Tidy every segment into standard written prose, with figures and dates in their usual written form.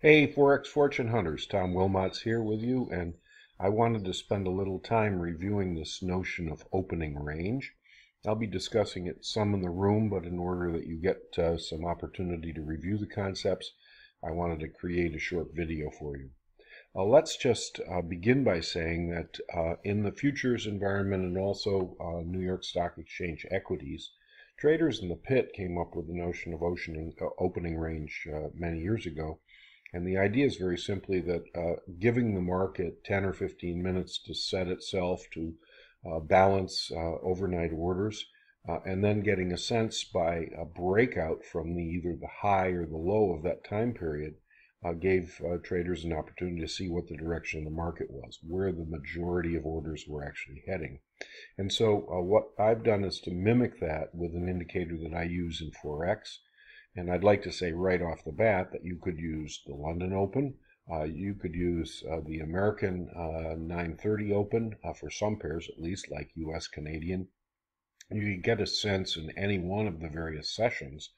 Hey, Forex Fortune Hunters, Tom Wilmot's here with you, and I wanted to spend a little time reviewing this notion of opening range. I'll be discussing it some in the room, but in order that you get some opportunity to review the concepts, I wanted to create a short video for you. Let's just begin by saying that in the futures environment and also New York Stock Exchange equities, traders in the pit came up with the notion of opening range many years ago. And the idea is very simply that giving the market 10 or 15 minutes to set itself to balance overnight orders, and then getting a sense by a breakout from either the high or the low of that time period gave traders an opportunity to see what the direction of the market was, where the majority of orders were actually heading. And so what I've done is to mimic that with an indicator that I use in Forex. And I'd like to say right off the bat that you could use the London Open, you could use the American 930 Open for some pairs at least, like US Canadian. You can get a sense in any one of the various sessions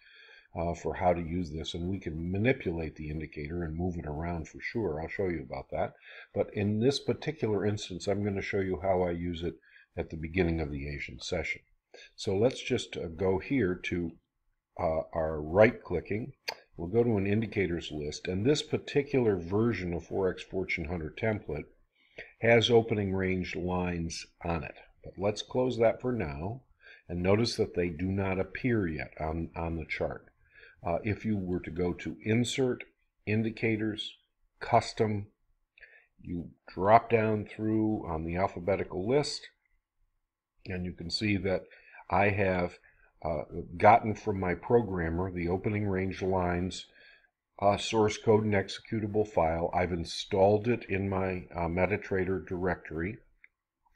for how to use this, and we can manipulate the indicator and move it around for sure. I'll show you about that. But in this particular instance, I'm going to show you how I use it at the beginning of the Asian session. So let's just go here to our right-clicking. We'll go to an indicators list, and this particular version of Forex Fortune Hunter template has opening range lines on it. But let's close that for now, and notice that they do not appear yet on the chart. If you were to go to Insert, Indicators, Custom, you drop down through on the alphabetical list, and you can see that I have gotten from my programmer the opening range lines source code and executable file. I've installed it in my Metatrader directory,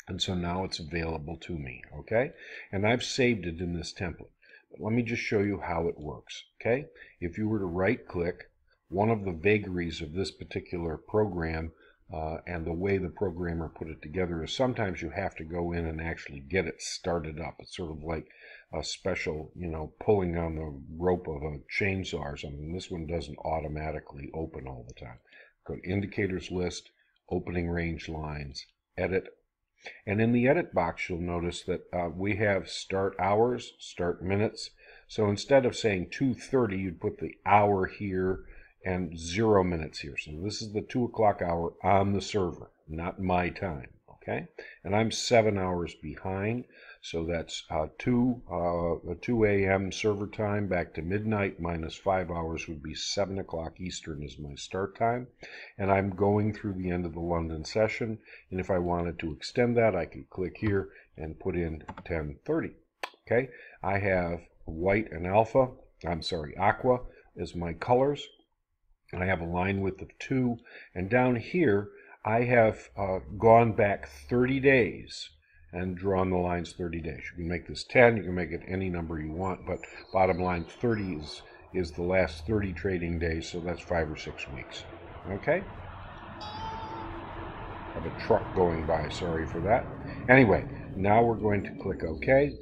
and so now it's available to me, okay? And I've saved it in this template. But let me just show you how it works, okay? If you were to right-click, one of the vagaries of this particular program and the way the programmer put it together is sometimes you have to go in and actually get it started up. It's sort of like a special, pulling on the rope of a chainsaw or something. This one doesn't automatically open all the time. Go to Indicators List, Opening Range Lines, Edit. And in the Edit box, you'll notice that we have start hours, start minutes. So instead of saying 2:30, you'd put the hour here and 0 minutes here. So this is the 2 o'clock hour on the server, not my time, okay? And I'm 7 hours behind, so that's 2 a.m. server time back to midnight minus 5 hours would be 7 o'clock Eastern is my start time. And I'm going through the end of the London session, and if I wanted to extend that, I could click here and put in 10:30, okay? I have white and aqua as my colors. I have a line width of 2, and down here I have gone back 30 days and drawn the lines 30 days. You can make this 10, you can make it any number you want, but bottom line 30 is the last 30 trading days, so that's 5 or 6 weeks. Okay? I have a truck going by, sorry for that. Anyway, now we're going to click OK,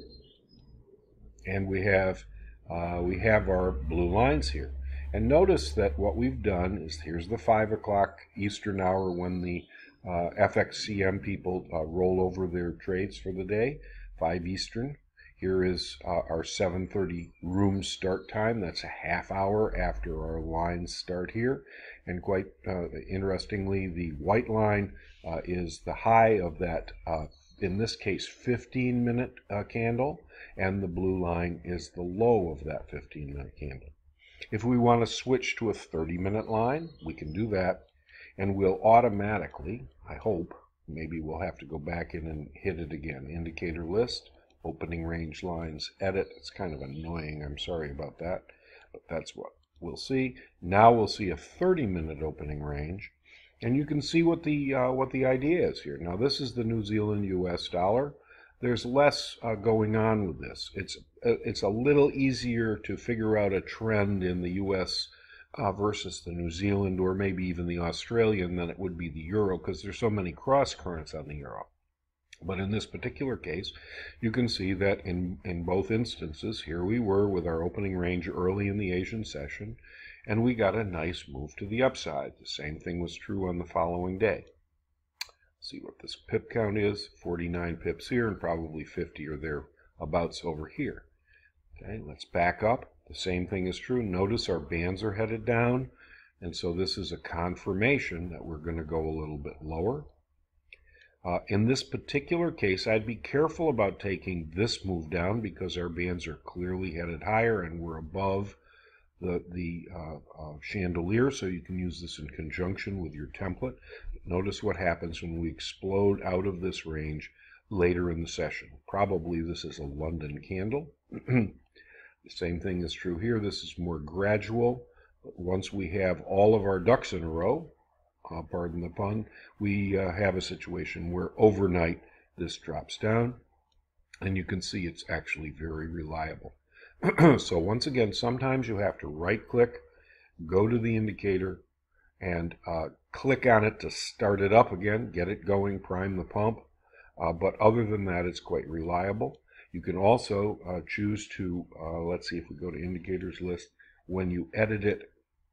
and we have our blue lines here. And notice that what we've done is, here's the 5 o'clock Eastern hour when the FXCM people roll over their trades for the day, 5 Eastern. Here is our 7:30 room start time. That's a half hour after our lines start here. And quite interestingly, the white line is the high of that, in this case, 15-minute candle, and the blue line is the low of that 15-minute candle. If we want to switch to a 30-minute line, we can do that, and we'll automatically, I hope, maybe we'll have to go back in and hit it again. Indicator list, opening range lines, edit. It's kind of annoying, I'm sorry about that, but that's what we'll see. Now we'll see a 30-minute opening range, and you can see what the idea is here. Now this is the New Zealand US dollar. There's less going on with this. It's a little easier to figure out a trend in the US versus the New Zealand or maybe even the Australian than it would be the euro, because there's so many cross currents on the euro. But in this particular case, you can see that in both instances, here we were with our opening range early in the Asian session, and we got a nice move to the upside. The same thing was true on the following day. See what this pip count is, 49 pips here and probably 50 or thereabouts over here. Okay, let's back up. The same thing is true. Notice our bands are headed down, and so this is a confirmation that we're going to go a little bit lower. In this particular case, I'd be careful about taking this move down because our bands are clearly headed higher and we're above the chandelier, so you can use this in conjunction with your template. Notice what happens when we explode out of this range later in the session. Probably this is a London candle. The same thing is true here. This is more gradual. But once we have all of our ducks in a row, pardon the pun, we have a situation where overnight this drops down, and you can see it's actually very reliable. So once again, sometimes you have to right-click, go to the indicator, and click on it to start it up again, get it going, prime the pump. But other than that, it's quite reliable. You can also choose to, let's see if we go to indicators list, when you edit it,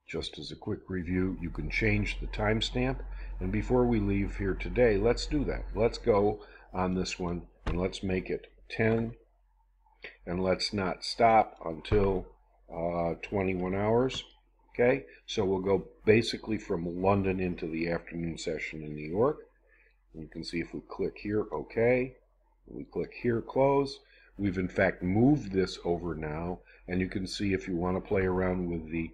just as a quick review, you can change the timestamp. And before we leave here today, let's do that. Let's go on this one and let's make it 10. And let's not stop until 21 hours. Okay, so we'll go basically from London into the afternoon session in New York. You can see if we click here, okay. We click here, close. We've in fact moved this over now, and you can see if you want to play around with the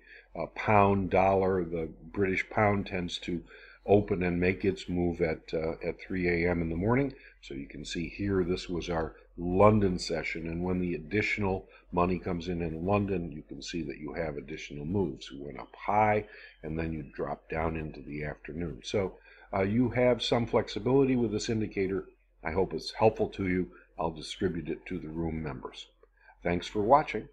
pound dollar, the British pound tends to open and make its move at 3 a.m. in the morning. So you can see here this was our London session, and when the additional money comes in London, you can see that you have additional moves. We went up high and then you drop down into the afternoon. So you have some flexibility with this indicator. I hope it's helpful to you. I'll distribute it to the room members. Thanks for watching.